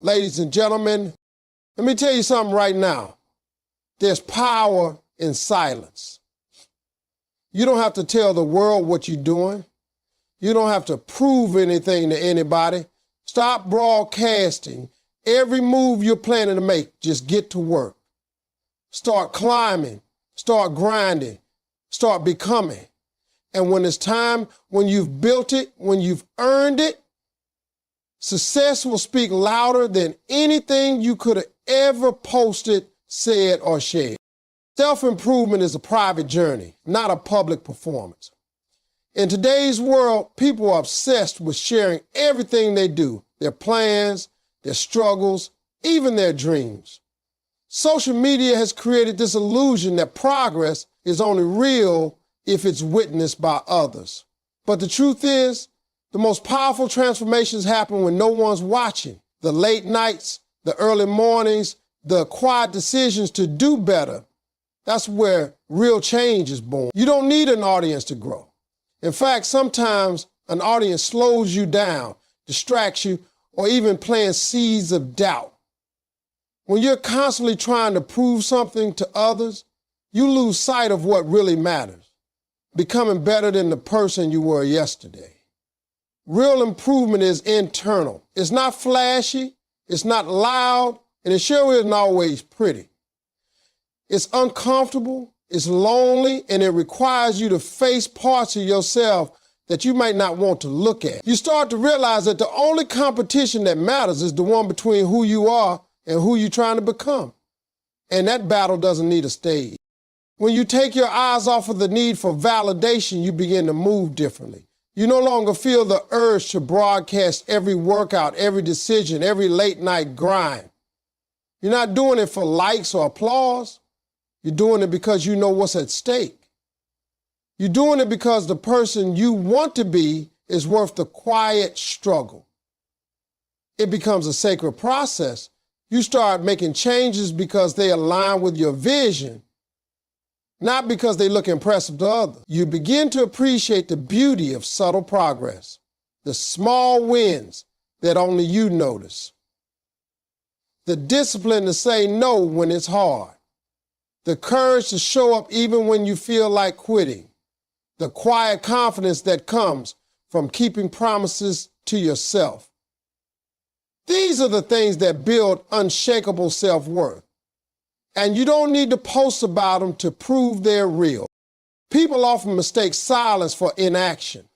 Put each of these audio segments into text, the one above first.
Ladies and gentlemen, let me tell you something right now. There's power in silence. You don't have to tell the world what you're doing. You don't have to prove anything to anybody. Stop broadcasting every move you're planning to make. Just get to work. Start climbing. Start grinding. Start becoming. And when it's time, when you've built it, when you've earned it, success will speak louder than anything you could have ever posted, said, or shared. Self-improvement is a private journey, not a public performance. In today's world, people are obsessed with sharing everything they do, their plans, their struggles, even their dreams. Social media has created this illusion that progress is only real if it's witnessed by others. But the truth is, the most powerful transformations happen when no one's watching. The late nights, the early mornings, the quiet decisions to do better. That's where real change is born. You don't need an audience to grow. In fact, sometimes an audience slows you down, distracts you, or even plants seeds of doubt. When you're constantly trying to prove something to others, you lose sight of what really matters, becoming better than the person you were yesterday. Real improvement is internal. It's not flashy, it's not loud, and it sure isn't always pretty. It's uncomfortable, it's lonely, and it requires you to face parts of yourself that you might not want to look at. You start to realize that the only competition that matters is the one between who you are and who you're trying to become. And that battle doesn't need a stage. When you take your eyes off of the need for validation, you begin to move differently. You no longer feel the urge to broadcast every workout, every decision, every late night grind. You're not doing it for likes or applause. You're doing it because you know what's at stake. You're doing it because the person you want to be is worth the quiet struggle. It becomes a sacred process. You start making changes because they align with your vision, not because they look impressive to others. You begin to appreciate the beauty of subtle progress, the small wins that only you notice, the discipline to say no when it's hard, the courage to show up even when you feel like quitting, the quiet confidence that comes from keeping promises to yourself. These are the things that build unshakable self-worth. And you don't need to post about them to prove they're real. People often mistake silence for inaction,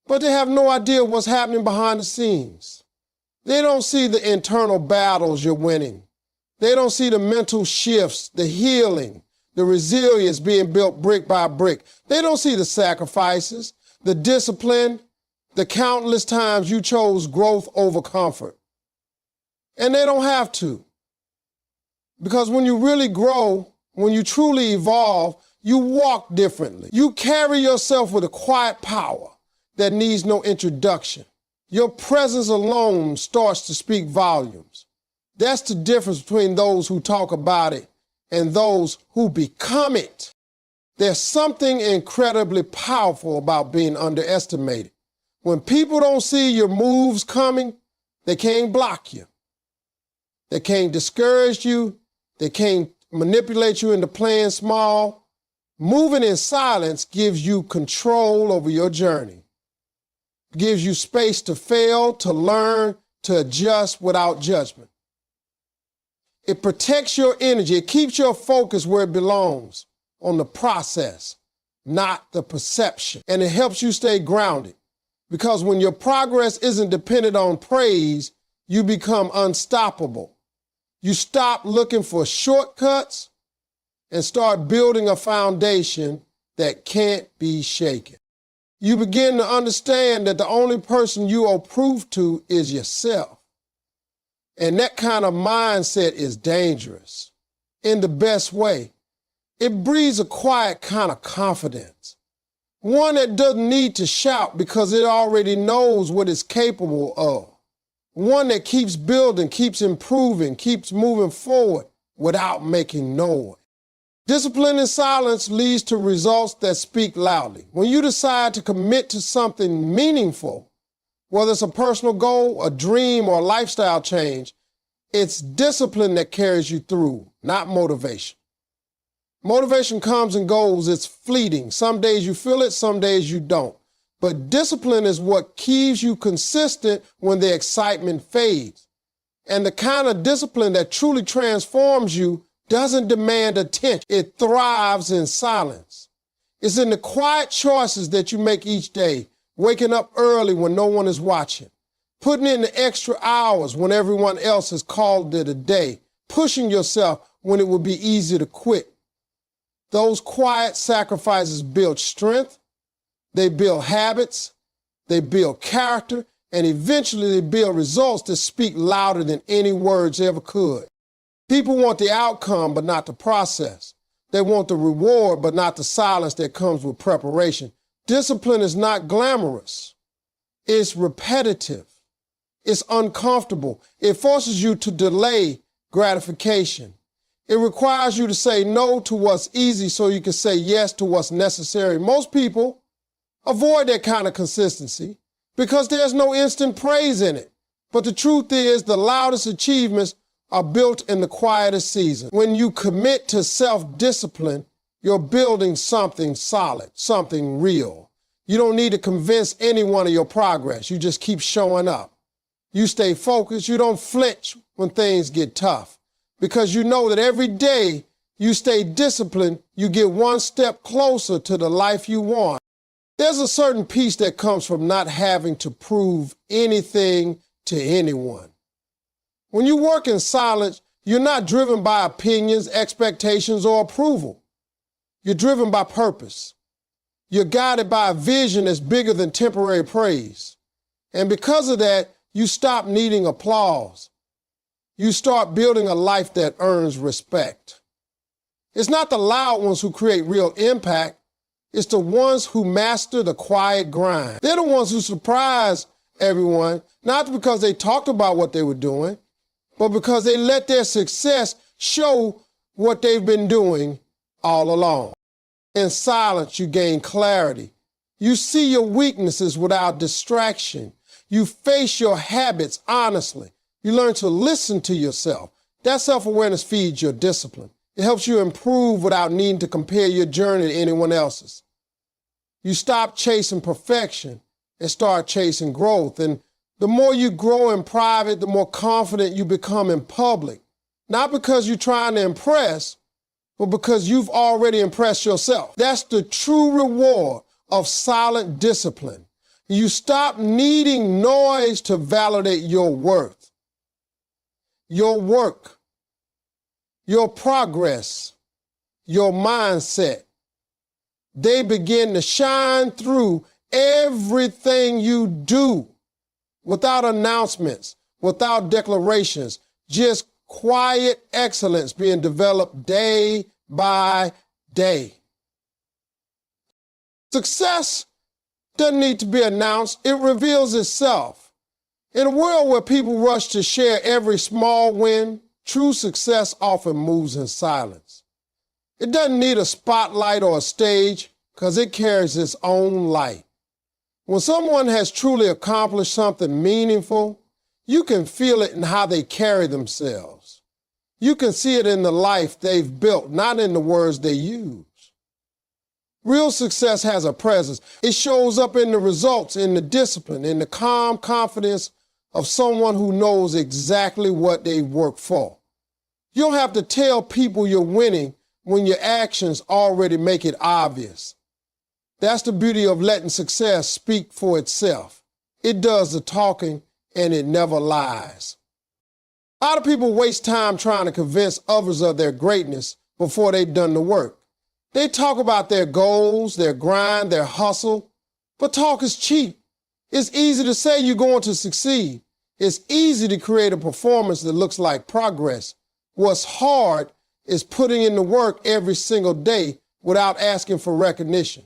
but they have no idea what's happening behind the scenes. They don't see the internal battles you're winning. They don't see the mental shifts, the healing, the resilience being built brick by brick. They don't see the sacrifices, the discipline, the countless times you chose growth over comfort. And they don't have to. Because when you really grow, when you truly evolve, you walk differently. You carry yourself with a quiet power that needs no introduction. Your presence alone starts to speak volumes. That's the difference between those who talk about it and those who become it. There's something incredibly powerful about being underestimated. When people don't see your moves coming, they can't block you. They can't discourage you. They can't manipulate you into playing small. Moving in silence gives you control over your journey. It gives you space to fail, to learn, to adjust without judgment. It protects your energy. It keeps your focus where it belongs, on the process, not the perception. And it helps you stay grounded. Because when your progress isn't dependent on praise, you become unstoppable. You stop looking for shortcuts and start building a foundation that can't be shaken. You begin to understand that the only person you owe proof to is yourself. And that kind of mindset is dangerous in the best way. It breeds a quiet kind of confidence. One that doesn't need to shout because it already knows what it's capable of. One that keeps building, keeps improving, keeps moving forward without making noise. Discipline in silence leads to results that speak loudly. When you decide to commit to something meaningful, Whether it's a personal goal, a dream, or a lifestyle change, it's discipline that carries you through, not motivation. Motivation comes and goes. It's fleeting. Some days you feel it, some days you don't. But discipline is what keeps you consistent when the excitement fades. And the kind of discipline that truly transforms you doesn't demand attention. It thrives in silence. It's in the quiet choices that you make each day, waking up early when no one is watching, putting in the extra hours when everyone else has called it a day, pushing yourself when it would be easy to quit. Those quiet sacrifices build strength, they build habits, they build character, and eventually they build results that speak louder than any words ever could. People want the outcome, but not the process. They want the reward, but not the silence that comes with preparation. Discipline is not glamorous. It's repetitive. It's uncomfortable. It forces you to delay gratification. It requires you to say no to what's easy so you can say yes to what's necessary. Most people avoid that kind of consistency because there's no instant praise in it. But the truth is, the loudest achievements are built in the quietest season. When you commit to self-discipline, you're building something solid, something real. You don't need to convince anyone of your progress. You just keep showing up. You stay focused. You don't flinch when things get tough because you know that every day you stay disciplined, you get one step closer to the life you want. There's a certain peace that comes from not having to prove anything to anyone. When you work in silence, you're not driven by opinions, expectations, or approval. You're driven by purpose. You're guided by a vision that's bigger than temporary praise. And because of that, you stop needing applause. You start building a life that earns respect. It's not the loud ones who create real impact. It's the ones who master the quiet grind. They're the ones who surprise everyone, not because they talked about what they were doing, but because they let their success show what they've been doing all along. In silence, you gain clarity. You see your weaknesses without distraction. You face your habits honestly. You learn to listen to yourself. That self-awareness feeds your discipline. It helps you improve without needing to compare your journey to anyone else's. You stop chasing perfection and start chasing growth. And the more you grow in private, the more confident you become in public. Not because you're trying to impress, but because you've already impressed yourself. That's the true reward of silent discipline. You stop needing noise to validate your worth, your work, your progress, your mindset. They begin to shine through everything you do without announcements, without declarations, just quiet excellence being developed day by day. Success doesn't need to be announced. It reveals itself. In a world where people rush to share every small win, true success often moves in silence. It doesn't need a spotlight or a stage because it carries its own light. When someone has truly accomplished something meaningful, you can feel it in how they carry themselves. You can see it in the life they've built, not in the words they use. Real success has a presence. It shows up in the results, in the discipline, in the calm confidence of someone who knows exactly what they work for. You don't have to tell people you're winning when your actions already make it obvious. That's the beauty of letting success speak for itself. It does the talking and it never lies. A lot of people waste time trying to convince others of their greatness before they've done the work. They talk about their goals, their grind, their hustle, but talk is cheap. It's easy to say you're going to succeed. It's easy to create a performance that looks like progress. What's hard is putting in the work every single day without asking for recognition.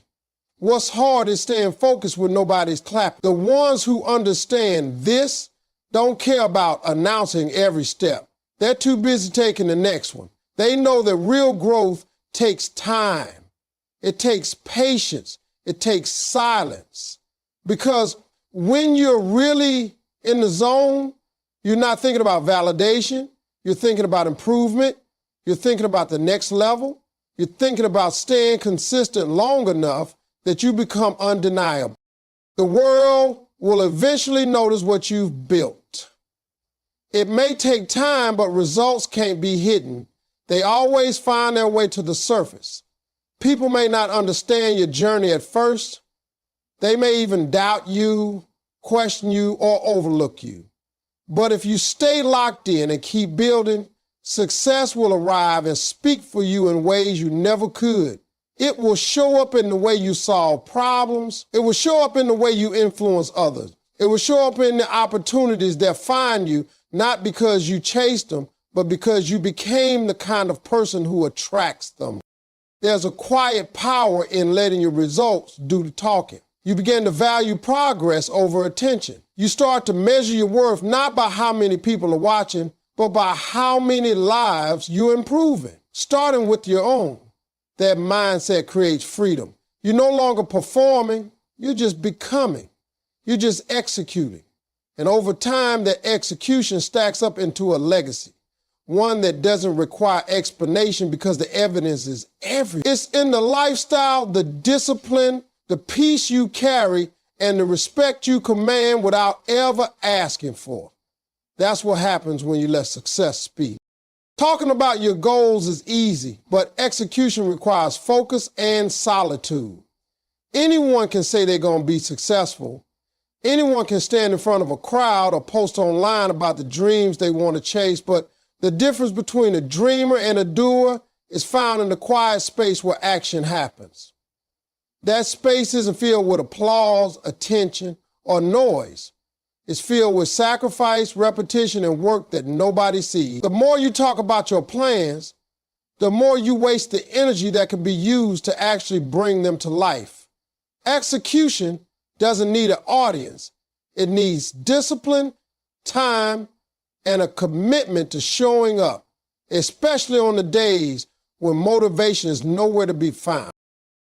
What's hard is staying focused when nobody's clapping. The ones who understand this don't care about announcing every step. They're too busy taking the next one. They know that real growth takes time. It takes patience. It takes silence. Because When you're really in the zone, you're not thinking about validation. You're thinking about improvement. You're thinking about the next level. You're thinking about staying consistent long enough that you become undeniable. The world will eventually notice what you've built. It may take time, but results can't be hidden. They always find their way to the surface. People may not understand your journey at first. They may even doubt you, question you, or overlook you. But if you stay locked in and keep building, success will arrive and speak for you in ways you never could. It will show up in the way you solve problems. It will show up in the way you influence others. It will show up in the opportunities that find you, not because you chased them, but because you became the kind of person who attracts them. There's a quiet power in letting your results do the talking. You begin to value progress over attention. You start to measure your worth not by how many people are watching, but by how many lives you're improving, starting with your own. That mindset creates freedom. You're no longer performing, you're just becoming. You're just executing. And over time, that execution stacks up into a legacy, one that doesn't require explanation because the evidence is everywhere. It's in the lifestyle, the discipline, the peace you carry, and the respect you command without ever asking for. That's what happens when you let success speak. Talking about your goals is easy, but execution requires focus and solitude. Anyone can say they're going to be successful. Anyone can stand in front of a crowd or post online about the dreams they want to chase, but the difference between a dreamer and a doer is found in the quiet space where action happens. That space isn't filled with applause, attention, or noise. It's filled with sacrifice, repetition, and work that nobody sees. The more you talk about your plans, the more you waste the energy that can be used to actually bring them to life. Execution doesn't need an audience. It needs discipline, time, and a commitment to showing up, especially on the days when motivation is nowhere to be found.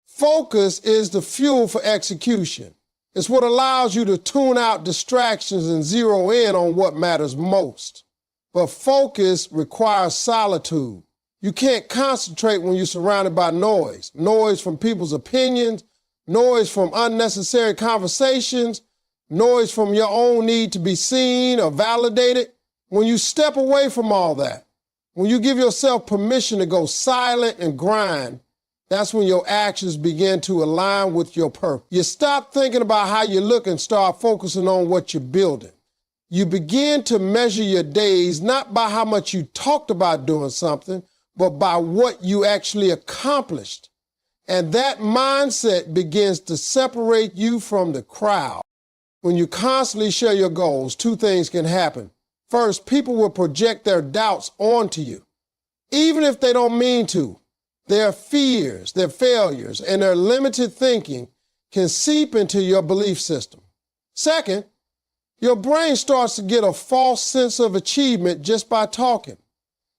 Focus is the fuel for execution. It's what allows you to tune out distractions and zero in on what matters most. But focus requires solitude. You can't concentrate when you're surrounded by noise. Noise from people's opinions, noise from unnecessary conversations, noise from your own need to be seen or validated. When you step away from all that, when you give yourself permission to go silent and grind, that's when your actions begin to align with your purpose. You stop thinking about how you look and start focusing on what you're building. You begin to measure your days not by how much you talked about doing something, but by what you actually accomplished. And that mindset begins to separate you from the crowd. When you constantly share your goals, two things can happen. First, people will project their doubts onto you, even if they don't mean to. Their fears, their failures, and their limited thinking can seep into your belief system. Second, your brain starts to get a false sense of achievement just by talking.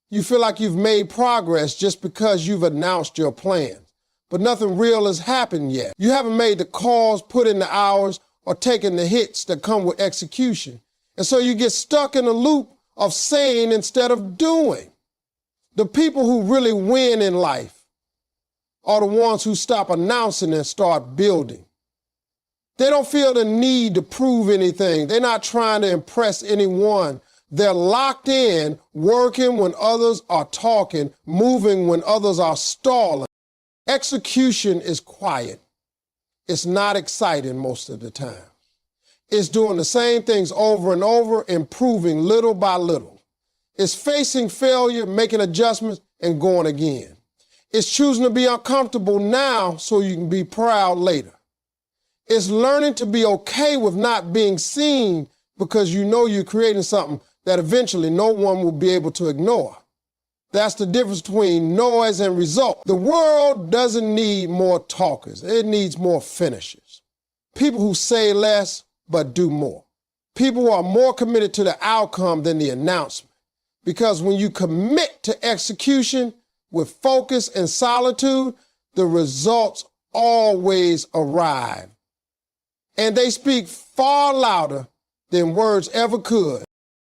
You feel like you've made progress just because you've announced your plans, but nothing real has happened yet. You haven't made the calls, put in the hours, or taken the hits that come with execution. And so you get stuck in a loop of saying instead of doing. The people who really win in life are the ones who stop announcing and start building. They don't feel the need to prove anything. They're not trying to impress anyone. They're locked in, working when others are talking, moving when others are stalling. Execution is quiet. It's not exciting most of the time. It's doing the same things over and over, improving little by little. It's facing failure, making adjustments, and going again. It's choosing to be uncomfortable now so you can be proud later. It's learning to be okay with not being seen because you know you're creating something that eventually no one will be able to ignore. That's the difference between noise and result. The world doesn't need more talkers. It needs more finishers. People who say less but do more. People who are more committed to the outcome than the announcement. Because when you commit to execution with focus and solitude, the results always arrive. and they speak far louder than words ever could.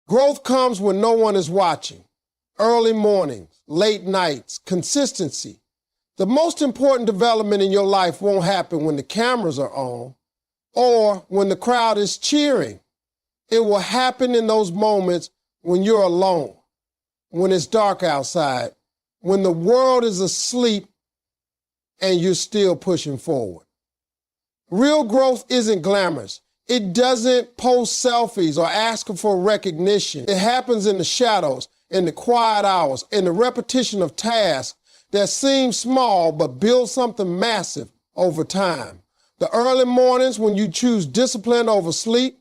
Growth comes when no one is watching. Early mornings, late nights, consistency. The most important development in your life won't happen when the cameras are on or when the crowd is cheering. It will happen in those moments when you're alone, when it's dark outside, when the world is asleep and you're still pushing forward. Real growth isn't glamorous. It doesn't post selfies or ask for recognition. It happens in the shadows, in the quiet hours, in the repetition of tasks that seem small but build something massive over time. The early mornings when you choose discipline over sleep,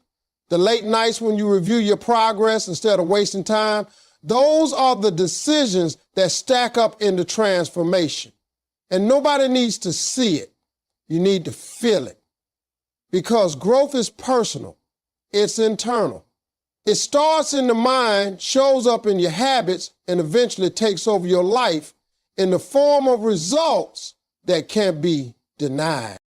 the late nights when you review your progress instead of wasting time, those are the decisions that stack up into transformation. And nobody needs to see it. You need to feel it. Because growth is personal. It's internal. It starts in the mind, shows up in your habits, and eventually takes over your life in the form of results that can't be denied.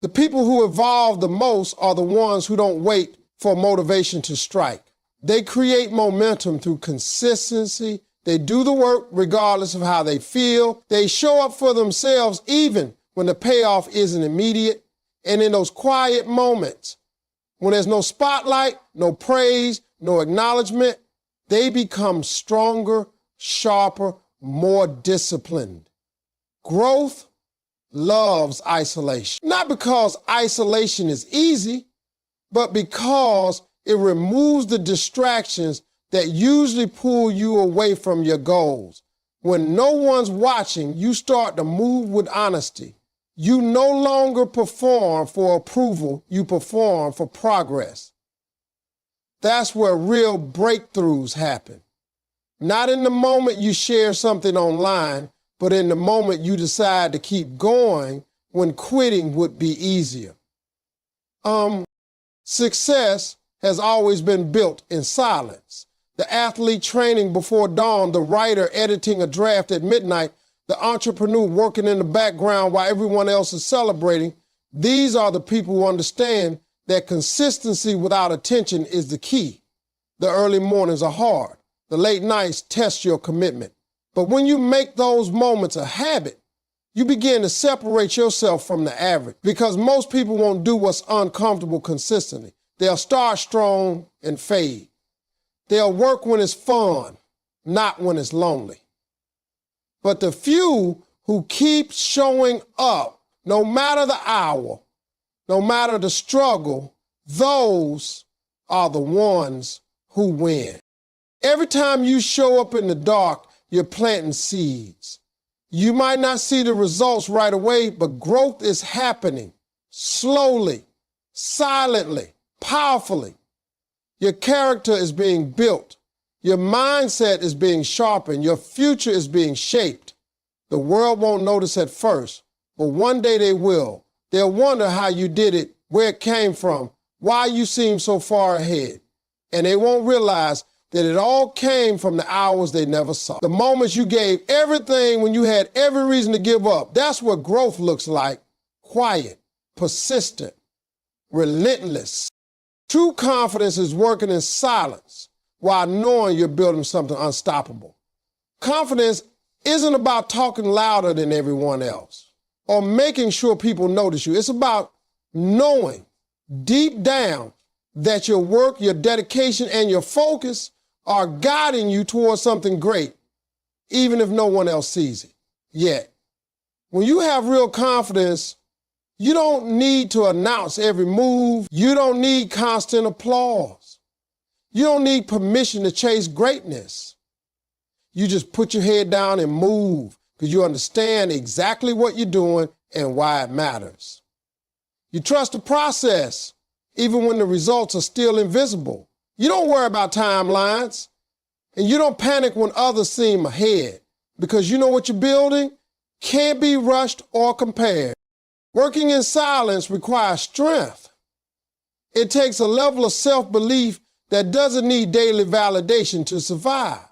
The people who evolve the most are the ones who don't wait for motivation to strike. They create momentum through consistency. They do the work regardless of how they feel. They show up for themselves even when the payoff isn't immediate. And in those quiet moments, when there's no spotlight, no praise, no acknowledgement, they become stronger, sharper, more disciplined. Growth loves isolation. Not because isolation is easy, but because it removes the distractions that usually pull you away from your goals. When no one's watching, you start to move with honesty. You no longer perform for approval, you perform for progress. That's where real breakthroughs happen. Not in the moment you share something online, but in the moment you decide to keep going when quitting would be easier. Success has always been built in silence. The athlete training before dawn, the writer editing a draft at midnight, the entrepreneur working in the background while everyone else is celebrating, these are the people who understand that consistency without attention is the key. The early mornings are hard. The late nights test your commitment. But when you make those moments a habit, you begin to separate yourself from the average because most people won't do what's uncomfortable consistently. They'll start strong and fade. They'll work when it's fun, not when it's lonely. But the few who keep showing up, no matter the hour, no matter the struggle, those are the ones who win. Every time you show up in the dark, you're planting seeds. You might not see the results right away, but growth is happening slowly, silently, powerfully. Your character is being built. Your mindset is being sharpened. Your future is being shaped. The world won't notice at first, but one day they will. They'll wonder how you did it, where it came from, why you seem so far ahead. And they won't realize that it all came from the hours they never saw. The moments you gave everything when you had every reason to give up. That's what growth looks like. Quiet, persistent, relentless. True confidence is working in silence while knowing you're building something unstoppable. Confidence isn't about talking louder than everyone else or making sure people notice you. It's about knowing deep down that your work, your dedication, and your focus are guiding you towards something great, even if no one else sees it yet. When you have real confidence, you don't need to announce every move. You don't need constant applause. You don't need permission to chase greatness. You just put your head down and move because you understand exactly what you're doing and why it matters. You trust the process, even when the results are still invisible. You don't worry about timelines, and you don't panic when others seem ahead because you know what you're building can't be rushed or compared. Working in silence requires strength. It takes a level of self-belief that doesn't need daily validation to survive.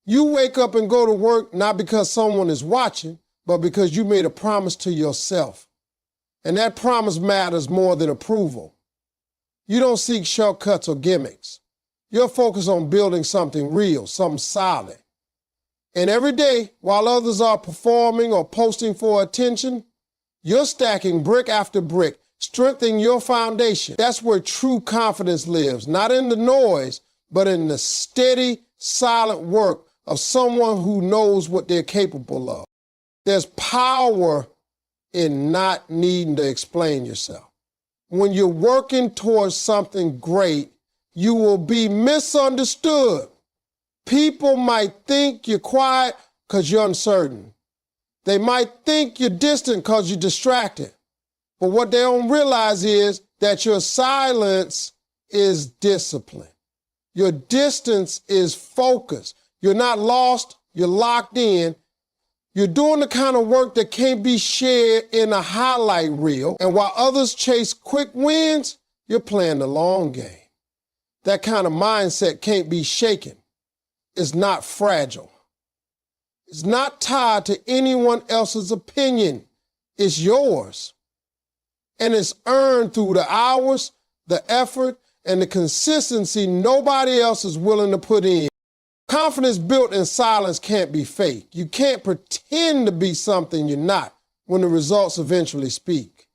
You wake up and go to work not because someone is watching, but because you made a promise to yourself. And that promise matters more than approval. You don't seek shortcuts or gimmicks. You're focused on building something real, something solid. And every day, while others are performing or posting for attention, you're stacking brick after brick, strengthening your foundation. That's where true confidence lives, not in the noise, but in the steady, silent work of someone who knows what they're capable of. There's power in not needing to explain yourself. When you're working towards something great, you will be misunderstood. People might think you're quiet because you're uncertain. They might think you're distant because you're distracted. But what they don't realize is that your silence is discipline. Your distance is focus. You're not lost, you're locked in. You're doing the kind of work that can't be shared in a highlight reel. And while others chase quick wins, you're playing the long game. That kind of mindset can't be shaken. It's not fragile. It's not tied to anyone else's opinion. It's yours. And it's earned through the hours, the effort, and the consistency nobody else is willing to put in. Confidence built in silence can't be fake. You can't pretend to be something you're not when the results eventually speak.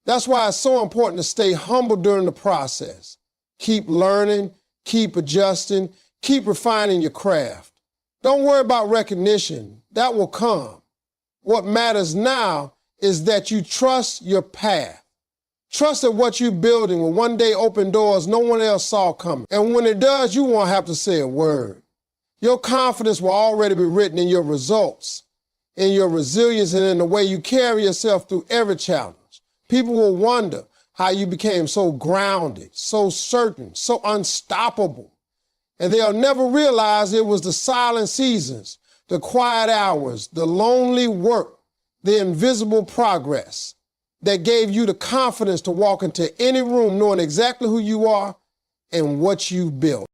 That's why it's so important to stay humble during the process. Keep learning, keep adjusting, keep refining your craft. Don't worry about recognition. That will come. What matters now is that you trust your path. Trust that what you're building will one day open doors no one else saw coming. And when it does, you won't have to say a word. Your confidence will already be written in your results, in your resilience, and in the way you carry yourself through every challenge. People will wonder how you became so grounded, so certain, so unstoppable. And they'll never realize it was the silent seasons, the quiet hours, the lonely work, the invisible progress that gave you the confidence to walk into any room knowing exactly who you are and what you've built.